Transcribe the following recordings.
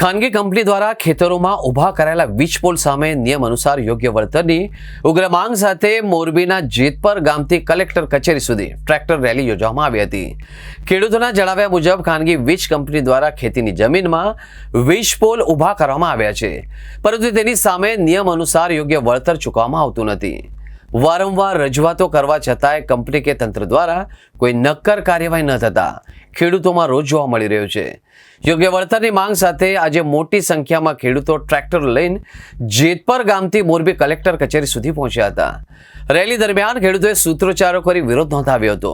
ખાનગી કંપની દ્વારા ખેતરોમાં ઊભા કરાયેલા વીજપોલ સામે નિયમ અનુસાર યોગ્ય વળતરની ઉગ્ર માંગ સાથે મોરબીના જેતપર ગામથી કલેક્ટર કચેરી સુધી ટ્રેક્ટર રેલી યોજવામાં આવી હતી। ખેડૂતોના જણાવ્યા મુજબ ખાનગી વીજ કંપની દ્વારા ખેતીની જમીનમાં વીજપોલ ઊભા કરવામાં આવ્યા છે, પરંતુ તેની સામે નિયમ અનુસાર યોગ્ય વળતર ચૂકવવામાં આવતું નથી। વારંવાર રજૂઆતો કરવા છતાંય કંપની કે તંત્ર દ્વારા કોઈ નક્કર કાર્યવાહી ન થતા ખેડૂતોમાં રોષ જોવા મળી રહ્યો છે। યોગ્ય વળતરની માંગ સાથે આજે મોટી સંખ્યામાં ખેડૂતો ટ્રેક્ટર લઈને જેતપર ગામથી મોરબી કલેક્ટર કચેરી સુધી પહોંચ્યા હતા। રેલી દરમિયાન ખેડૂતોએ સૂત્રોચ્ચારો કરી વિરોધ નોંધાવ્યો હતો।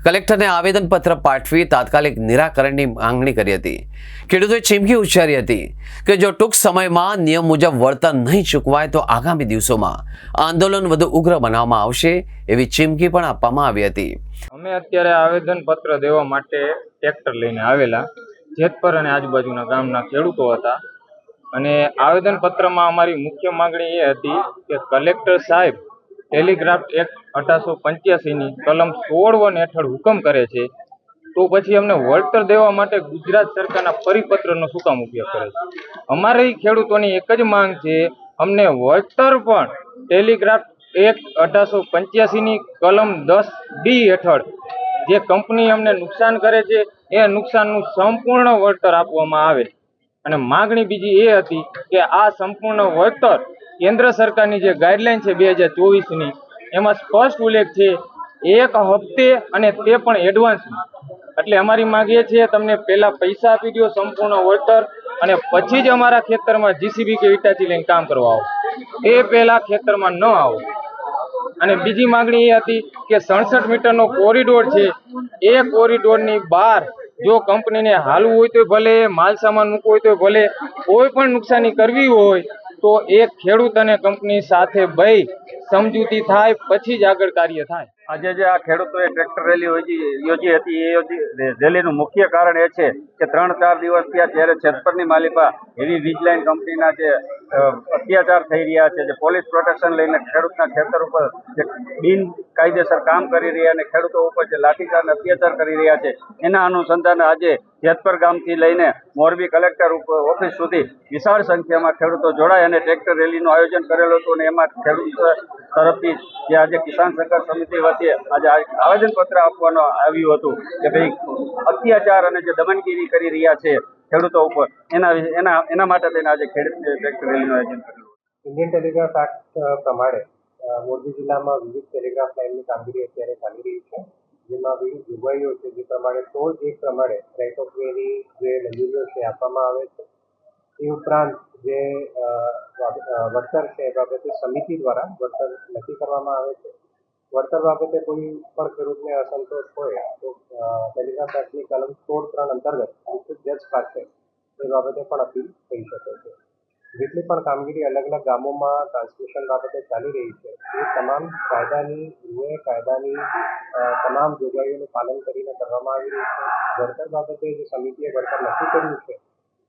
કલેક્ટરને આવેદનપત્ર પાઠવી તાત્કાલિક નિરાકરણની માંગણી કરી હતી। ખેડૂતોએ ચીમકી ઉચ્ચારી હતી કે જો ટૂંક સમયમાં નિયમ મુજબ વળતર નહીં ચૂકવાય તો આગામી દિવસોમાં આંદોલન વધુ ઉગ્ર બનાવવામાં આવશે એવી ચીમકી પણ આપવામાં આવી હતી। અમે અત્યારે આવેદનપત્ર દેવા માટે ટ્રેક્ટર લઈને આવેલા જેતપર અને આજુબાજુના ગામના ખેડૂતો હતા અને આવેદનપત્રમાં અમારી મુખ્ય માંગણી એ હતી કે કલેક્ટર સાહેબ ટેલિગ્રાફ એક્ટ 1885ની કલમ 16 હેઠળ હુકમ કરે છે તો પછી અમને વળતર દેવા માટે ગુજરાત સરકારના પરિપત્રનો શું કામ ઉપયોગ કરે છે? અમારી ખેડૂતોની એક જ માંગ છે, અમને વળતર પણ ટેલિગ્રાફ એક્ટ 1885ની કલમ 10D હેઠળ જે કંપની અમને નુકસાન કરે છે એ નુકસાનનું સંપૂર્ણ વળતર આપવામાં આવે। અને માગણી બીજી એ હતી કે આ સંપૂર્ણ વળતર કેન્દ્ર સરકારની જે ગાઈડલાઈન છે 2024ની એમાં સ્પષ્ટ ઉલ્લેખ છે એક હપ્તે અને તે પણ એડવાન્સમાં। એટલે અમારી માંગ એ છે તમને પહેલા પૈસા આપી દો સંપૂર્ણ વળતર અને પછી જ અમારા ખેતરમાં જીસીબી કે ઈટાચી લઈને કામ કરવા આવો, એ પહેલા ખેતરમાં ન આવો। અને બીજી માંગણી એ હતી કે 67 મીટરનો કોરિડોર છે એ કોરિડોરની બહાર જો કંપનીને હાલવું હોય તો ભલે, માલ સામાન મૂકવો હોય તો ભલે, કોઈ પણ નુકસાની કરવી હોય તો એ ખેડૂત અને કંપની સાથે બેસી સમજૂતી થાય પછી જ આગળ કાર્ય થાય। આજે જે આ ખેડૂતોએ ટ્રેક્ટર રેલી યોજી હતી એ રેલીનું મુખ્ય કારણ એ છે કે 3-4 દિવસ થયા જ્યારે જેતપરની માલિપા હેવી વીજ લાઇન કંપનીના જે અત્યાચાર થઈ રહ્યા છે, જે પોલીસ પ્રોટેક્શન લઈને ખેડૂતના ખેતર ઉપર જે બિનકાયદેસર કામ કરી રહ્યા અને ખેડૂતો ઉપર જે લાઠીચાર્જ અત્યાચાર કરી રહ્યા છે એના અનુસંધાને આજે જેતપર ગામથી લઈને મોરબી કલેક્ટર ઓફિસ સુધી વિશાળ સંખ્યામાં ખેડૂતો જોડાય અને ટ્રેક્ટર રેલીનું આયોજન કરેલું હતું અને એમાં ખેડૂત તરફથી જે આજે કિસાન સહકાર સમિતિ વતી આજે આવેદનપત્ર આપવાનું આવ્યું હતું કે ભાઈ અત્યાચાર અને જે દમનગીરી કરી રહ્યા છે ખેડૂતો ઉપર એના માટે થઈને આજે ટ્રેક્ટર રેલીનું આયોજન કર્યું। ઇન્ડિયન ટેલિગ્રાફ એક્ટ પ્રમાણે મોરબી જિલ્લામાં વિવિધ ટેલિગ્રાફ લાઇનની કામગીરી અત્યારે ચાલી રહી છે, જેમાં વિવિધ જોગવાઈઓ છે જે પ્રમાણે 16 પ્રમાણે રાઇટ ઓફ વેની જે મંજૂરીઓ છે આપવામાં આવે છે। એ ઉપરાંત જે વળતર છે એ બાબતે સમિતિ દ્વારા વળતર નક્કી કરવામાં આવે છે। વળતર બાબતે કોઈ પણ ખેડૂતને અસંતોષ હોય તો ટેલિગ્રાફ એક્ટની કલમ 16(3) અંતર્ગત ડિસ્ટ્રિક્ટ જજ પાસે એ બાબતે પણ અપીલ થઈ શકે છે। જેટલી પણ કામગીરી અલગ અલગ ગામોમાં ટ્રાન્સમિશન બાબતે ચાલી રહી છે એ તમામ કાયદાની તમામ જોગવાઈઓનું પાલન કરીને કરવામાં આવી રહી છે। વળતર બાબતે જે સમિતિએ વળતર નક્કી કર્યું છે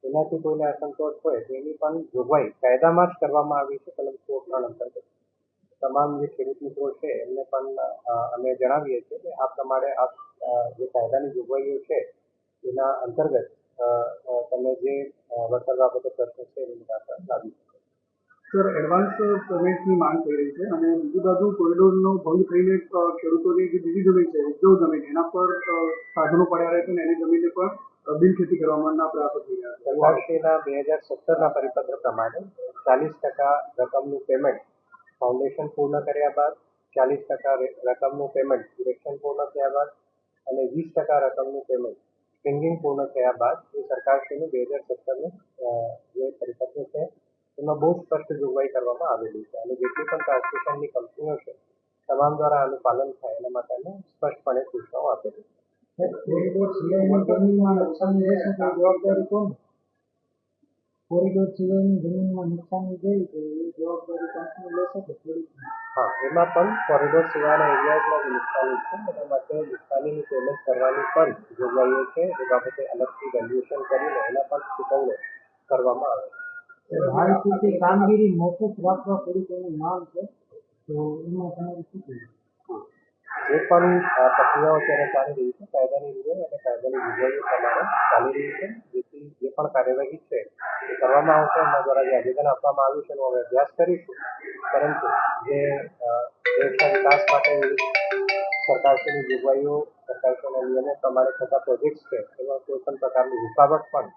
એનાથી કોઈને અસંતોષ હોય તો એની પણ જોગવાઈ કાયદામાં જ કરવામાં આવી છે કલમ 16(3) અંતર્ગત। તમામ જે ખેડૂત મિત્રો છે એમને પણ અમે જણાવીએ છીએ કે આ પ્રમાણે જે કાયદાની જોગવાઈઓ છે એના અંતર્ગત તમે જે વળતર બાબતે પ્રશ્ન છે એની નિરાકરણ લાવી શકો। સર, એડવાન્સ પેમેન્ટની માંગ થઈ રહી છે અને બીજી બાજુ કોરિડોરનો ભંગ થઈને ખેડૂતોની જે બીજી જમીન છે ઉપજાઉ જમીન એના પર સાધનો પડ્યા રહે છે અને એની જમીનને પણ બિનખેતી કરવાના પ્રયાસો થઈ રહ્યા છે। સરકારશ્રીના 2017ના પરિપત્ર પ્રમાણે 40% રકમનું પેમેન્ટ ફાઉન્ડેશન પૂર્ણ કર્યા બાદ, 40% રકમનું પેમેન્ટ ઇરેક્શન પૂર્ણ થયા બાદ અને 20% રકમનું પેમેન્ટ સ્પ્રિંગિંગ પૂર્ણ થયા બાદ એ સરકારશ્રીનું 2017નું જે પરિપત્ર છે એમાં બહુ સ્પષ્ટ જોગવાઈ કરવામાં આવેલી છે અને જેટલી પણ ટ્રાન્સમિશનની કંપનીઓ છે તમામ દ્વારા આનું પાલન થાય એના માટેને સ્પષ્ટપણે સૂચનાઓ આપેલી છે। કોરિડોર સિવાયની જમીનમાં નુકસાની થઈ છે એ જવાબદારી કંપની લેશે કે થોડી? હા, એમાં પણ કોરિડોર સિવાયના એરિયાઝમાં જે નુકસાની છે એના માટે નુકસાનીની પેમેન્ટ કરવાની પણ જોગવાઈઓ છે એ બાબતે અલગથી વેલ્યુએશન કરીને એના પણ ચૂકવણી કરવામાં આવે છે। હાલ પૂરતી કામગીરી મોકૂફ રાખવા ખેડૂતોની માંગ છે તો એમાં તમારે શું કહેવું? જે પણ પ્રક્રિયાઓ અત્યારે ચાલી રહી છે કાયદાની રીતે અને કાયદાની જોગવાઈઓ પ્રમાણે ચાલી રહી છે, જેથી જે પણ કાર્યવાહી છે એ કરવામાં આવશે. એના દ્વારા જે આવેદન આપવામાં આવ્યું છે એનો અમે અભ્યાસ કરીશું. પરંતુ જે દેશના વિકાસ માટે સરકારશ્રીની જોગવાઈઓ, સરકારશ્રીના નિયમો પ્રમાણે થતા પ્રોજેક્ટ્સ છે એમાં કોઈ પણ પ્રકારની રૂકાવટ પણ